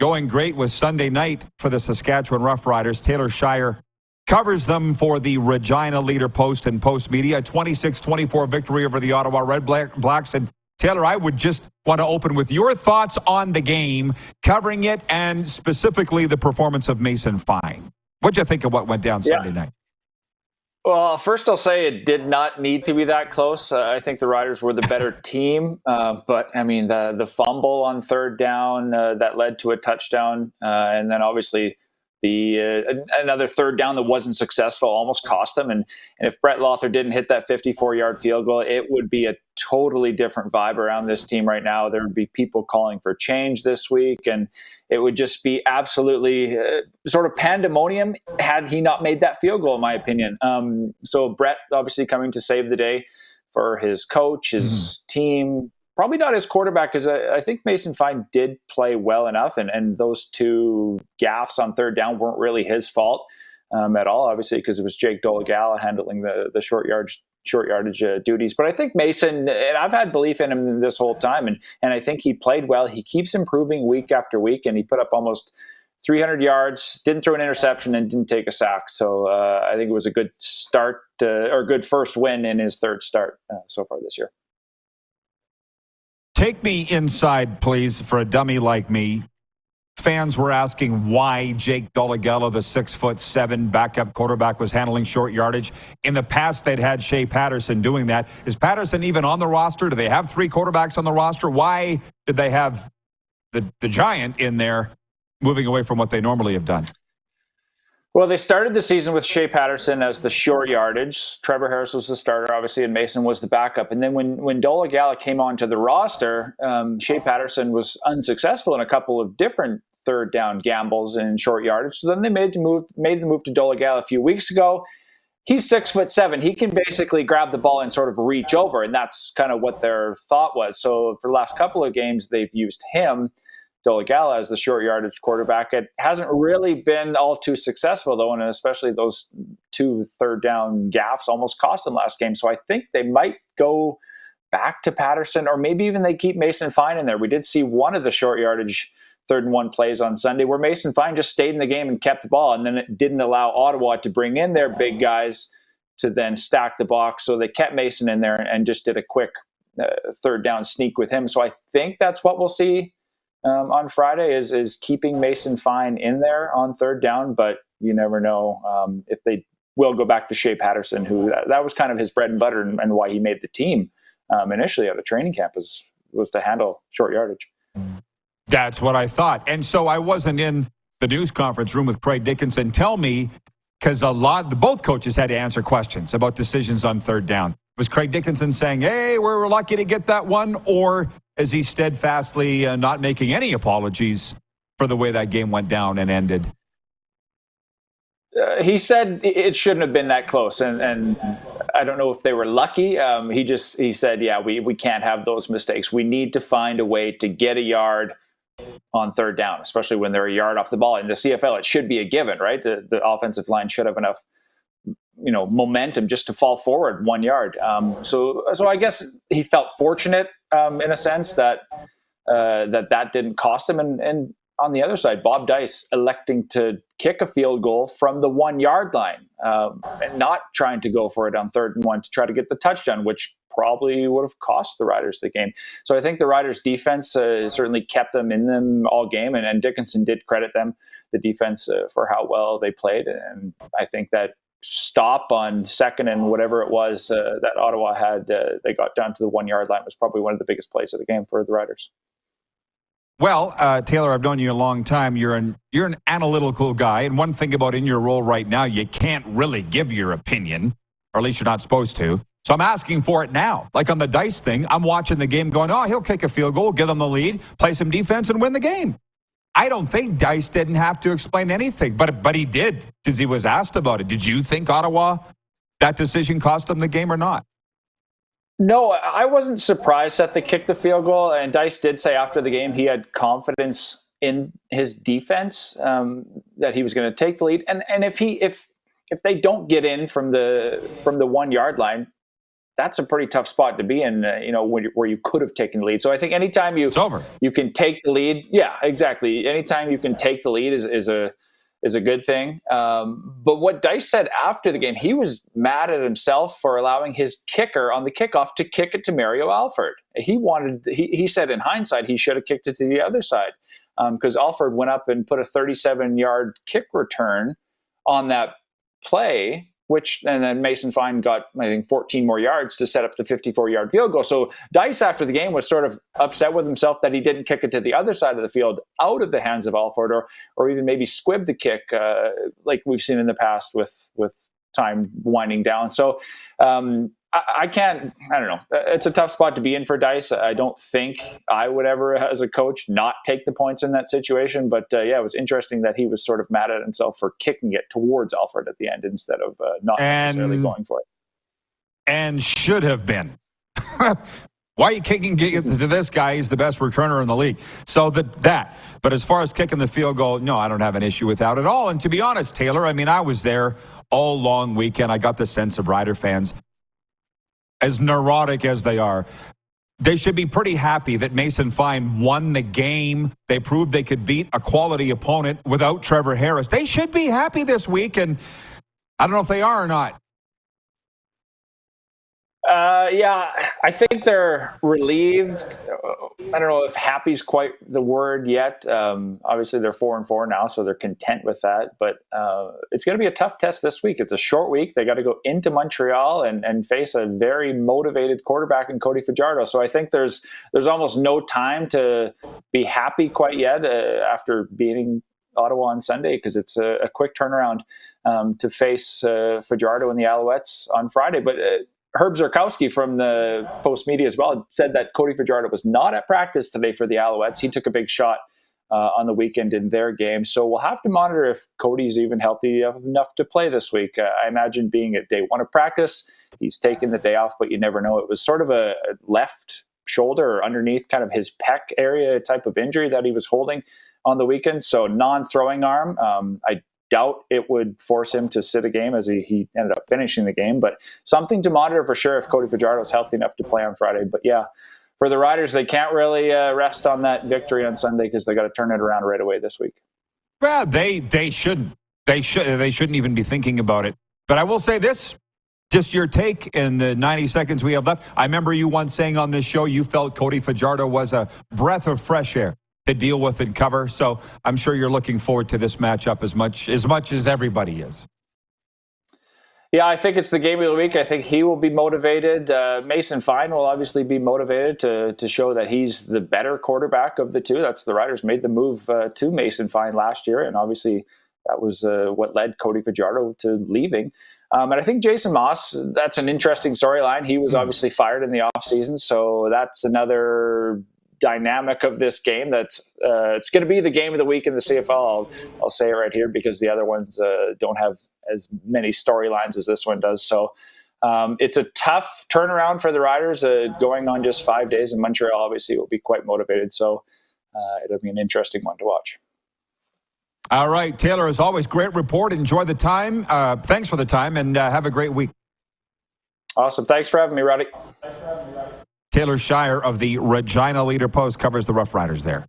Going great was Sunday night for the Saskatchewan Roughriders. Taylor Shire covers them for the Regina Leader Post and Post Media. A 26-24 victory over the Ottawa Red Blacks. And Taylor, I would just want to open with your thoughts on the game, covering it, and specifically the performance of Mason Fine. What'd you think of what went down Sunday night? Well, first I'll say it did not need to be that close. I think the Riders were the better team. But, I mean, the fumble on third down that led to a touchdown, and then obviously another third down that wasn't successful almost cost them. And if Brett Lothar didn't hit that 54-yard field goal, it would be a totally different vibe around this team right now. There would be people calling for change this week, and it would just be absolutely sort of pandemonium had he not made that field goal, in my opinion. So Brett obviously coming to save the day for his coach, his team. Probably not his quarterback, because I think Mason Fine did play well enough, and those two gaffes on third down weren't really his fault at all, obviously, because it was Jake Dolegala handling the short yardage duties. But I think Mason, and I've had belief in him this whole time, and I think he played well. He keeps improving week after week, and he put up almost 300 yards, didn't throw an interception, and didn't take a sack. So I think it was a good start, or good first win in his third start so far this year. Take me inside, please, for a dummy like me. Fans were asking why Jake Dolegala, the 6'7" backup quarterback, was handling short yardage. In the past, they'd had Shea Pedersen doing that. Is Pedersen even on the roster? Do they have three quarterbacks on the roster? Why did they have the giant in there moving away from what they normally have done? Well, they started the season with Shea Pedersen as the short yardage. Trevor Harris was the starter, obviously, and Mason was the backup. And then when Dolegala came onto the roster, Shea Pedersen was unsuccessful in a couple of different third down gambles in short yardage. So then they made the move to Dolegala a few weeks ago. He's 6'7". He can basically grab the ball and sort of reach over, and that's kind of what their thought was. So for the last couple of games, they've used him, Dolegala, as the short yardage quarterback. It hasn't really been all too successful, though, and especially those two third down gaffes almost cost them last game. So I think they might go back to Pedersen, or maybe even they keep Mason Fine in there. We did see one of the short yardage 3rd and 1 plays on Sunday where Mason Fine just stayed in the game and kept the ball, and then it didn't allow Ottawa to bring in their big guys to then stack the box. So they kept Mason in there and just did a quick third down sneak with him. So I think that's what we'll see on Friday is keeping Mason Fine in there on third down, but you never know if they will go back to Shea Pedersen, who that was kind of his bread and butter and why he made the team initially out of training camp was to handle short yardage. That's what I thought. And so I wasn't in the news conference room with Craig Dickinson. Tell me, because both coaches had to answer questions about decisions on third down. Was Craig Dickinson saying, hey, we're lucky to get that one? Or is he steadfastly not making any apologies for the way that game went down and ended? He said it shouldn't have been that close. And I don't know if they were lucky. He said, yeah, we can't have those mistakes. We need to find a way to get a yard on third down, especially when they're a yard off the ball. In the CFL, it should be a given, right? The offensive line should have enough momentum just to fall forward 1 yard. So I guess he felt fortunate in a sense that didn't cost him. And on the other side, Bob Dice electing to kick a field goal from the 1 yard line and not trying to go for it on 3rd and 1 to try to get the touchdown, which probably would have cost the Riders the game. So I think the Riders defense certainly kept them in them all game, and Dickinson did credit them, the defense, for how well they played. And I think that stop on 2nd and whatever it was that Ottawa had, they got down to the 1 yard line, was probably one of the biggest plays of the game for the Riders. Well, Taylor, I've known you a long time. You're an analytical guy, and one thing about in your role right now, you can't really give your opinion, or at least you're not supposed to. So I'm asking for it now. Like on the Dice thing, I'm watching the game going, he'll kick a field goal, give them the lead, play some defense, and win the game. I don't think Dice didn't have to explain anything, but he did because he was asked about it. Did you think Ottawa, that decision cost them the game or not? No, I wasn't surprised that they kicked the field goal. And Dice did say after the game he had confidence in his defense, that he was going to take the lead. And if they don't get in from the 1 yard line, that's a pretty tough spot to be in, where you could have taken the lead. So I think anytime you can take the lead, yeah, exactly. Anytime you can take the lead is a good thing. But what Dice said after the game, he was mad at himself for allowing his kicker on the kickoff to kick it to Mario Alford. He said in hindsight, he should have kicked it to the other side, because Alford went up and put a 37-yard kick return on that play, and then Mason Fine got, I think, 14 more yards to set up the 54-yard field goal. So Dice, after the game, was sort of upset with himself that he didn't kick it to the other side of the field, out of the hands of Alford, or even maybe squib the kick, like we've seen in the past with time winding down. So I don't know. It's a tough spot to be in for Dice. I don't think I would ever, as a coach, not take the points in that situation. But yeah, it was interesting that he was sort of mad at himself for kicking it towards Alfred at the end instead of not necessarily going for it. And should have been. Why are you kicking to this guy? He's the best returner in the league. So that. But as far as kicking the field goal, no, I don't have an issue with that at all. And to be honest, Taylor, I mean, I was there all long weekend. I got the sense of Rider fans, as neurotic as they are, they should be pretty happy that Mason Fine won the game. They proved they could beat a quality opponent without Trevor Harris. They should be happy this week, and I don't know if they are or not. Yeah, I think they're relieved. I don't know if happy's quite the word yet. Obviously, they're 4-4 now, so they're content with that. But it's going to be a tough test this week. It's a short week. They got to go into Montreal and face a very motivated quarterback in Cody Fajardo. So I think there's almost no time to be happy quite yet after beating Ottawa on Sunday, because it's a quick turnaround to face Fajardo and the Alouettes on Friday. But Herb Zurkowski from the Post Media as well said that Cody Fajardo was not at practice today for the Alouettes. He took a big shot on the weekend in their game. So we'll have to monitor if Cody's even healthy enough to play this week. I imagine being at day one of practice, he's taken the day off, but you never know. It was sort of a left shoulder or underneath kind of his pec area type of injury that he was holding on the weekend. So non-throwing arm. I doubt it would force him to sit a game, as he ended up finishing the game, but something to monitor for sure if Cody Fajardo is healthy enough to play on Friday. But yeah, for the Riders, they can't really rest on that victory on Sunday, because they got to turn it around right away this week. Well, they shouldn't. They shouldn't even be thinking about it. But I will say this, just your take in the 90 seconds we have left. I remember you once saying on this show you felt Cody Fajardo was a breath of fresh air to deal with and cover. So I'm sure you're looking forward to this matchup as much as everybody is. Yeah, I think it's the game of the week. I think he will be motivated. Mason Fine will obviously be motivated to show that he's the better quarterback of the two. That's the Riders made the move to Mason Fine last year, and obviously that was what led Cody Fajardo to leaving. And I think Jason Moss, that's an interesting storyline. He was obviously fired in the offseason, so that's another dynamic of this game that's it's going to be the game of the week in the CFL. I'll say it right here, because the other ones don't have as many storylines as this one does. So it's a tough turnaround for the Riders. Going on just 5 days in Montreal, obviously, will be quite motivated. So it'll be an interesting one to watch. All right, Taylor, as always, great report. Enjoy the time. Thanks for the time, and have a great week. Awesome. Thanks for having me, Roddy. Taylor Shire of the Regina Leader Post covers the Rough Riders there.